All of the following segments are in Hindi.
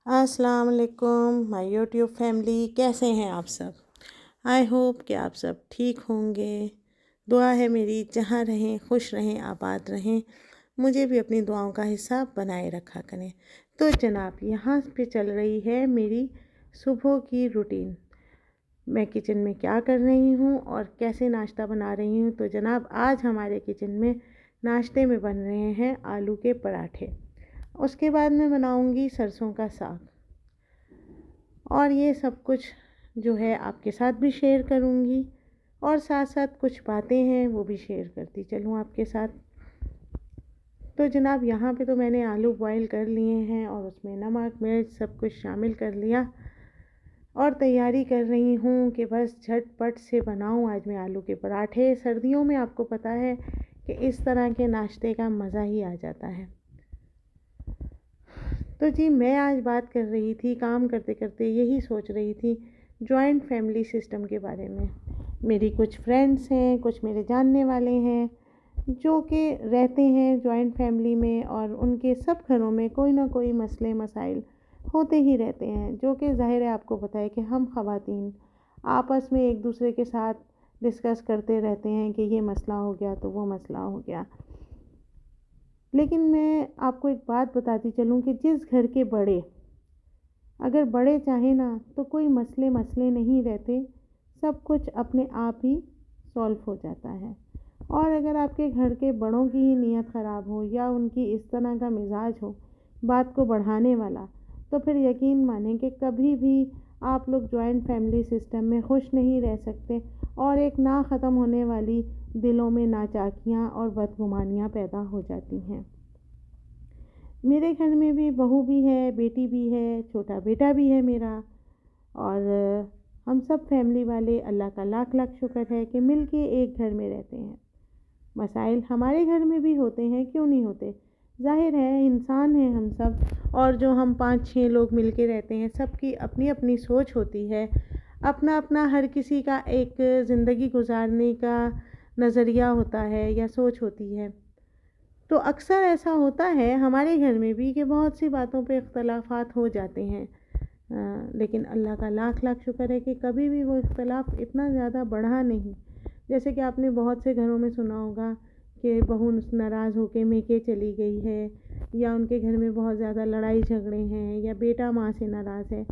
अस्सलाम वालेकुम माय यूट्यूब फैमिली, कैसे हैं आप सब। आई होप कि आप सब ठीक होंगे। दुआ है मेरी जहाँ रहें खुश रहें आबाद रहें, मुझे भी अपनी दुआओं का हिस्सा बनाए रखा करें। तो जनाब यहाँ पे चल रही है मेरी सुबह की रूटीन। मैं किचन में क्या कर रही हूँ और कैसे नाश्ता बना रही हूँ। तो जनाब आज हमारे किचन में नाश्ते में बन रहे हैं आलू के पराठे। उसके बाद मैं बनाऊंगी सरसों का साग और ये सब कुछ जो है आपके साथ भी शेयर करूंगी और साथ साथ कुछ बातें हैं वो भी शेयर करती चलूँ आपके साथ। तो जनाब यहाँ पे तो मैंने आलू बॉईल कर लिए हैं और उसमें नमक मिर्च सब कुछ शामिल कर लिया और तैयारी कर रही हूँ कि बस झटपट से बनाऊँ आज मैं आलू के पराठे। सर्दियों में आपको पता है कि इस तरह के नाश्ते का मज़ा ही आ जाता है। तो जी मैं आज बात कर रही थी, काम करते करते यही सोच रही थी जॉइंट फैमिली सिस्टम के बारे में। मेरी कुछ फ्रेंड्स हैं, कुछ मेरे जानने वाले हैं जो कि रहते हैं जॉइंट फैमिली में और उनके सब घरों में कोई ना कोई मसले मसाइल होते ही रहते हैं, जो कि ज़ाहिर है आपको पता है कि हम ख़वातीन आपस में एक दूसरे के साथ डिस्कस करते रहते हैं कि ये मसला हो गया तो वो मसला हो गया। लेकिन मैं आपको एक बात बताती चलूँ कि जिस घर के बड़े अगर बड़े चाहें ना तो कोई मसले मसले नहीं रहते, सब कुछ अपने आप ही सॉल्व हो जाता है। और अगर आपके घर के बड़ों की ही नीयत ख़राब हो या उनकी इस तरह का मिजाज हो बात को बढ़ाने वाला, तो फिर यकीन मानें कि कभी भी आप लोग जॉइंट फैमिली सिस्टम में खुश नहीं रह सकते और एक ना ख़त्म होने वाली दिलों में नाचाकियाँ और बदगुमानियाँ पैदा हो जाती हैं। मेरे घर में भी बहू भी है, बेटी भी है, छोटा बेटा भी है मेरा। और हम सब फैमिली वाले अल्लाह का लाख लाख शुक्र है कि मिल के एक घर में रहते हैं। मसाइल हमारे घर में भी होते हैं, क्यों नहीं होते। जाहिर है इंसान हैं हम सब और जो हम 5-6 लोग मिल के रहते हैं सबकी अपनी अपनी सोच होती है, अपना अपना हर किसी का एक ज़िंदगी गुजारने का नज़रिया होता है या सोच होती है। तो अक्सर ऐसा होता है हमारे घर में भी कि बहुत सी बातों पे इख्तलाफात हो जाते हैं। लेकिन अल्लाह का लाख लाख शुक्र है कि कभी भी वो इख्तलाफ इतना ज़्यादा बढ़ा नहीं। जैसे कि आपने बहुत से घरों में सुना होगा कि बहू नाराज़ होकर मेके चली गई है या उनके घर में बहुत ज़्यादा लड़ाई झगड़े हैं या बेटा माँ से नाराज़ है।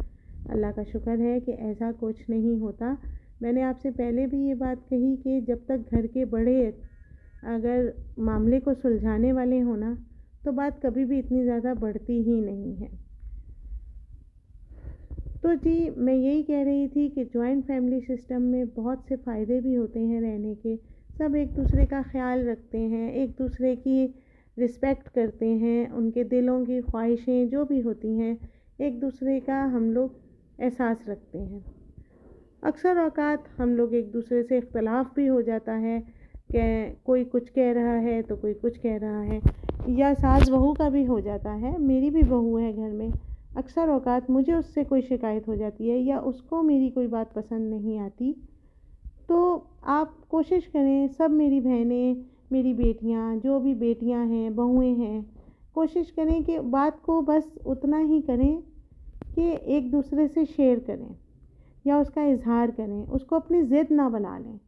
अल्लाह का शुक्र है कि ऐसा कुछ नहीं होता। मैंने आपसे पहले भी ये बात कही कि जब तक घर के बड़े अगर मामले को सुलझाने वाले हो ना तो बात कभी भी इतनी ज़्यादा बढ़ती ही नहीं है। तो जी मैं यही कह रही थी कि जॉइंट फैमिली सिस्टम में बहुत से फ़ायदे भी होते हैं रहने के। सब एक दूसरे का ख्याल रखते हैं, एक दूसरे की रिस्पेक्ट करते हैं, उनके दिलों की ख्वाहिशें जो भी होती हैं एक दूसरे का हम लोग एहसास रखते हैं। अक्सर औक़ात हम लोग एक दूसरे से इख्तलाफ भी हो जाता है कि कोई कुछ कह रहा है तो कोई कुछ कह रहा है, या सास बहू का भी हो जाता है। मेरी भी बहू है घर में, अक्सर औक़ात मुझे उससे कोई शिकायत हो जाती है या उसको मेरी कोई बात पसंद नहीं आती। तो आप कोशिश करें, सब मेरी बहनें मेरी बेटियां जो भी बेटियां हैं बहुएं हैं, कोशिश करें कि बात को बस उतना ही करें कि एक दूसरे से शेयर करें या उसका इजहार करें, उसको अपनी ज़िद ना बना लें।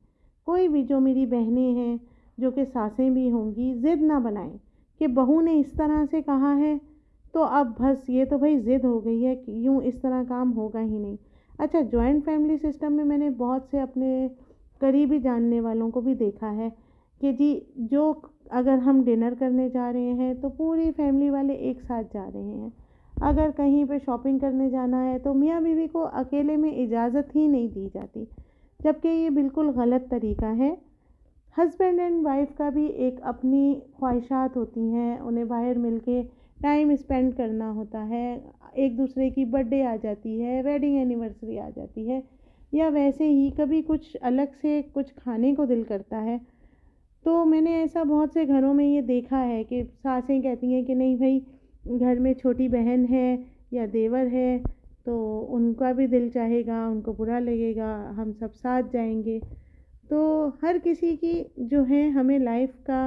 कोई भी जो मेरी बहनें हैं जो कि सासें भी होंगी, ज़िद ना बनाएं कि बहू ने इस तरह से कहा है तो अब बस ये तो भाई ज़िद हो गई है कि यूँ इस तरह काम होगा ही नहीं। अच्छा, जॉइंट फैमिली सिस्टम में मैंने बहुत से अपने करीबी जानने वालों को भी देखा है कि जी जो अगर हम डिनर करने जा रहे हैं तो पूरी फैमिली वाले एक साथ जा रहे हैं। अगर कहीं पे शॉपिंग करने जाना है तो मियाँ बीवी को अकेले में इजाज़त ही नहीं दी जाती, जबकि ये बिल्कुल गलत तरीका है। हस्बैंड एंड वाइफ का भी एक अपनी ख्वाहिशात होती हैं, उन्हें बाहर मिलके टाइम स्पेंड करना होता है। एक दूसरे की बर्थडे आ जाती है, वेडिंग एनिवर्सरी आ जाती है, या वैसे ही कभी कुछ अलग से कुछ खाने को दिल करता है। तो मैंने ऐसा बहुत से घरों में ये देखा है कि सासें कहती हैं कि नहीं भाई, घर में छोटी बहन है या देवर है तो उनका भी दिल चाहेगा, उनको बुरा लगेगा, हम सब साथ जाएंगे। तो हर किसी की जो है हमें लाइफ का,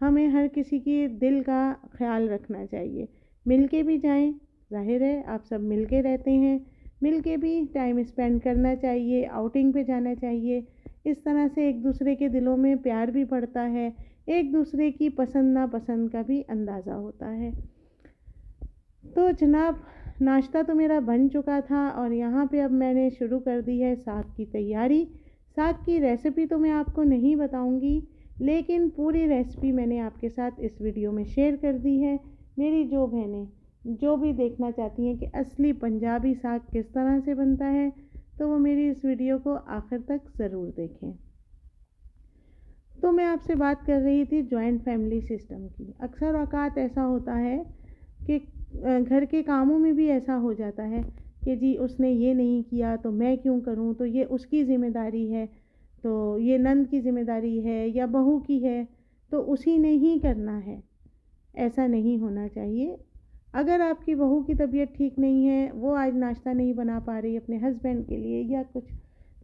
हमें हर किसी की दिल का ख्याल रखना चाहिए। मिल के भी जाएं जाहिर है आप सब मिल के रहते हैं, मिल के भी टाइम स्पेंड करना चाहिए, आउटिंग पे जाना चाहिए। इस तरह से एक दूसरे के दिलों में प्यार भी बढ़ता है, एक दूसरे की पसंद नापसंद का भी अंदाज़ा होता है। तो जनाब, नाश्ता तो मेरा बन चुका था और यहाँ पे अब मैंने शुरू कर दी है साग की तैयारी। साग की रेसिपी तो मैं आपको नहीं बताऊँगी, लेकिन पूरी रेसिपी मैंने आपके साथ इस वीडियो में शेयर कर दी है। मेरी जो बहनें जो भी देखना चाहती हैं कि असली पंजाबी साग किस तरह से बनता है, तो वो मेरी इस वीडियो को आखिर तक ज़रूर देखें। तो मैं आपसे बात कर रही थी जॉइंट फैमिली सिस्टम की। अक्सर औक़ात ऐसा होता है कि घर के कामों में भी ऐसा हो जाता है कि जी उसने ये नहीं किया तो मैं क्यों करूं, तो ये उसकी ज़िम्मेदारी है, तो ये नंद की ज़िम्मेदारी है या बहू की है, तो उसी ने ही करना है। ऐसा नहीं होना चाहिए। अगर आपकी बहू की तबीयत ठीक नहीं है, वो आज नाश्ता नहीं बना पा रही अपने हस्बैंड के लिए या कुछ,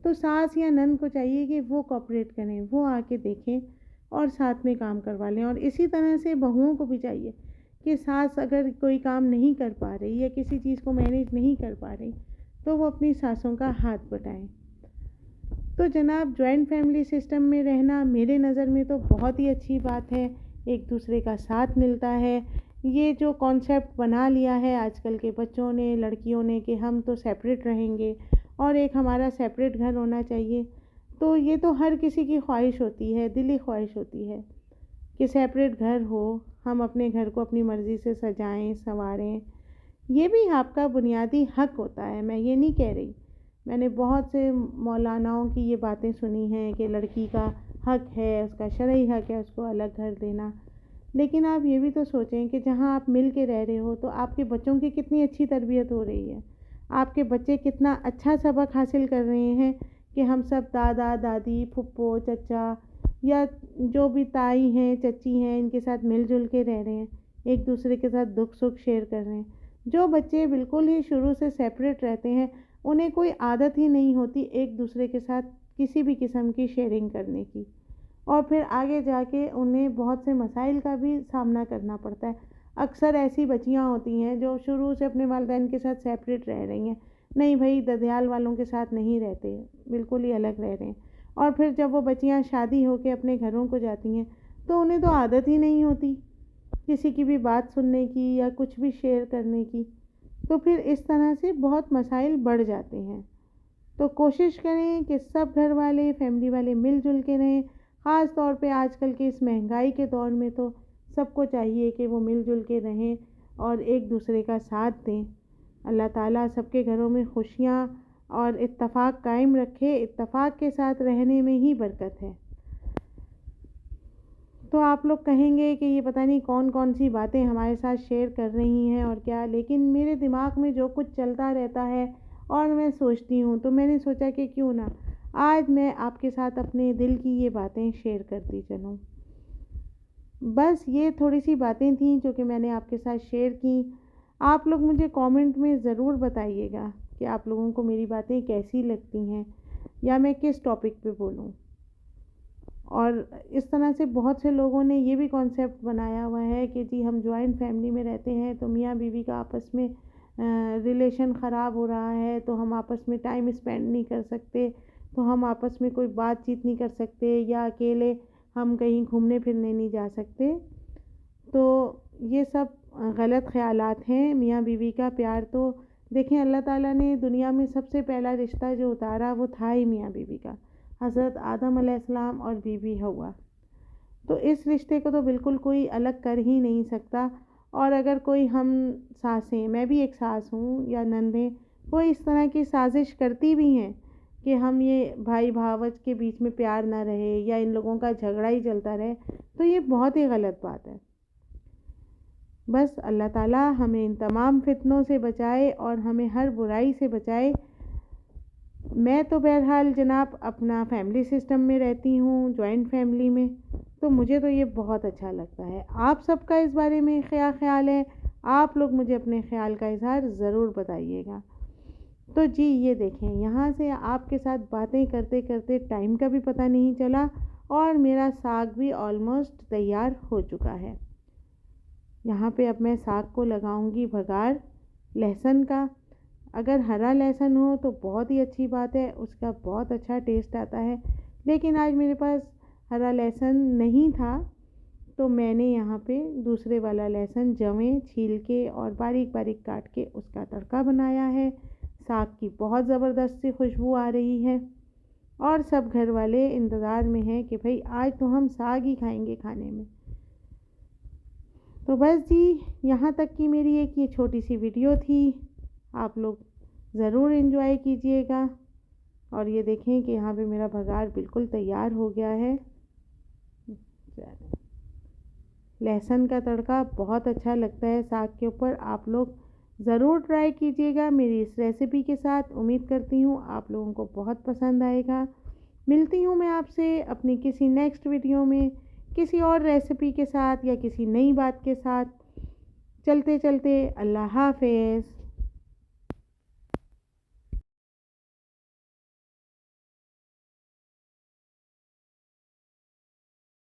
तो सास या नंद को चाहिए कि वो कोऑपरेट करें, वो आके देखें और साथ में काम करवा लें। और इसी तरह से बहुओं को भी चाहिए कि सास अगर कोई काम नहीं कर पा रही या किसी चीज़ को मैनेज नहीं कर पा रही, तो वो अपनी सासों का हाथ बटाएं। तो जनाब, जॉइंट फैमिली सिस्टम में रहना मेरे नज़र में तो बहुत ही अच्छी बात है। एक दूसरे का साथ मिलता है। ये जो कॉन्सेप्ट बना लिया है आजकल के बच्चों ने, लड़कियों ने, कि हम तो सेपरेट रहेंगे और एक हमारा सेपरेट घर होना चाहिए, तो ये तो हर किसी की ख्वाहिश होती है, दिली ख्वाहिश होती है कि सेपरेट घर हो, हम अपने घर को अपनी मर्ज़ी से सजाएं संवारें। ये भी आपका बुनियादी हक होता है, मैं ये नहीं कह रही। मैंने बहुत से मौलानाओं की ये बातें सुनी हैं कि लड़की का हक है, उसका शरई हक है उसको अलग घर देना। लेकिन आप ये भी तो सोचें कि जहाँ आप मिल के रह रहे हो, तो आपके बच्चों की कितनी अच्छी तरबियत हो रही है, आपके बच्चे कितना अच्छा सबक हासिल कर रहे हैं कि हम सब दादा दादी फुप्पो चचा या जो भी ताई हैं चची हैं, इनके साथ मिलजुल के रह रहे हैं, एक दूसरे के साथ दुख सुख शेयर कर रहे हैं। जो बच्चे बिल्कुल ही शुरू से सेपरेट रहते हैं, उन्हें कोई आदत ही नहीं होती एक दूसरे के साथ किसी भी किस्म की शेयरिंग करने की, और फिर आगे जाके उन्हें बहुत से मसाइल का भी सामना करना पड़ता है। अक्सर ऐसी बच्चियां होती हैं जो शुरू से अपने वालिदैन के साथ सेपरेट रह रही हैं, नहीं भाई ददियाल वालों के साथ नहीं रहते, बिल्कुल ही अलग रह रहे हैं, और फिर जब वो बच्चियां शादी होकर अपने घरों को जाती हैं, तो उन्हें तो आदत ही नहीं होती किसी की भी बात सुनने की या कुछ भी शेयर करने की, तो फिर इस तरह से बहुत मसाइल बढ़ जाते हैं। तो कोशिश करें कि सब घर वाले फैमिली वाले मिलजुल के रहें। ख़ास तौर पे आजकल के इस महंगाई के दौर में तो सबको चाहिए कि वो मिलजुल के रहें और एक दूसरे का साथ दें। अल्लाह ताला सबके घरों में खुशियाँ और इत्तेफाक कायम रखे। इत्तेफाक के साथ रहने में ही बरकत है। तो आप लोग कहेंगे कि ये पता नहीं कौन कौन सी बातें हमारे साथ शेयर कर रही हैं और क्या, लेकिन मेरे दिमाग में जो कुछ चलता रहता है और मैं सोचती हूँ, तो मैंने सोचा कि क्यों ना आज मैं आपके साथ अपने दिल की ये बातें शेयर करती चलूँ। बस ये थोड़ी सी बातें थीं जो कि मैंने आपके साथ शेयर की। आप लोग मुझे कमेंट में ज़रूर बताइएगा कि आप लोगों को मेरी बातें कैसी लगती हैं या मैं किस टॉपिक पे बोलूँ। और इस तरह से बहुत से लोगों ने ये भी कॉन्सेप्ट बनाया हुआ है कि जी हम जॉइंट फैमिली में रहते हैं तो मियाँ बीवी का आपस में रिलेशन ख़राब हो रहा है, तो हम आपस में टाइम स्पेंड नहीं कर सकते, तो हम आपस में कोई बातचीत नहीं कर सकते, या अकेले हम कहीं घूमने फिरने नहीं जा सकते। तो ये सब गलत ख़यालात हैं। मियाँ बीवी का प्यार तो देखें, अल्लाह ताला ने दुनिया में सबसे पहला रिश्ता जो उतारा वो था ही मियाँ बीवी का, हज़रत आदम अलैहिस्सलाम और बीवी हव्वा। तो इस रिश्ते को तो बिल्कुल कोई अलग कर ही नहीं सकता। और अगर कोई हम सासें, मैं भी एक सास हूँ या नंदें, कोई इस तरह की साजिश करती भी हैं कि हम ये भाई भावच के बीच में प्यार ना रहे या इन लोगों का झगड़ा ही चलता रहे, तो ये बहुत ही गलत बात है। बस अल्लाह ताला हमें इन तमाम फितनों से बचाए और हमें हर बुराई से बचाए। मैं तो बहरहाल जनाब अपना फैमिली सिस्टम में रहती हूँ, जॉइंट फैमिली में, तो मुझे तो ये बहुत अच्छा लगता है। आप सबका इस बारे में क्या ख़्याल है? आप लोग मुझे अपने ख़्याल का इज़हार ज़रूर बताइएगा। तो जी ये देखें, यहाँ से आपके साथ बातें करते करते टाइम का भी पता नहीं चला और मेरा साग भी ऑलमोस्ट तैयार हो चुका है। यहाँ पे अब मैं साग को लगाऊंगी भगार लहसुन का। अगर हरा लहसुन हो तो बहुत ही अच्छी बात है, उसका बहुत अच्छा टेस्ट आता है। लेकिन आज मेरे पास हरा लहसुन नहीं था, तो मैंने यहाँ पे दूसरे वाला लहसुन जवें छील के और बारीक बारीक काट के उसका तड़का बनाया है। साग की बहुत ज़बरदस्त सी खुशबू आ रही है और सब घर वाले इंतज़ार में हैं कि भाई आज तो हम साग ही खाएंगे खाने में। तो बस जी, यहाँ तक की मेरी एक ये छोटी सी वीडियो थी। आप लोग ज़रूर एंजॉय कीजिएगा। और ये देखें कि यहाँ पे मेरा भगार बिल्कुल तैयार हो गया है। लहसुन का तड़का बहुत अच्छा लगता है साग के ऊपर। आप लोग ज़रूर ट्राई कीजिएगा मेरी इस रेसिपी के साथ। उम्मीद करती हूँ आप लोगों को बहुत पसंद आएगा। मिलती हूँ मैं आपसे अपनी किसी नेक्स्ट वीडियो में किसी और रेसिपी के साथ या किसी नई बात के साथ। चलते चलते अल्लाह हाफ़िज़।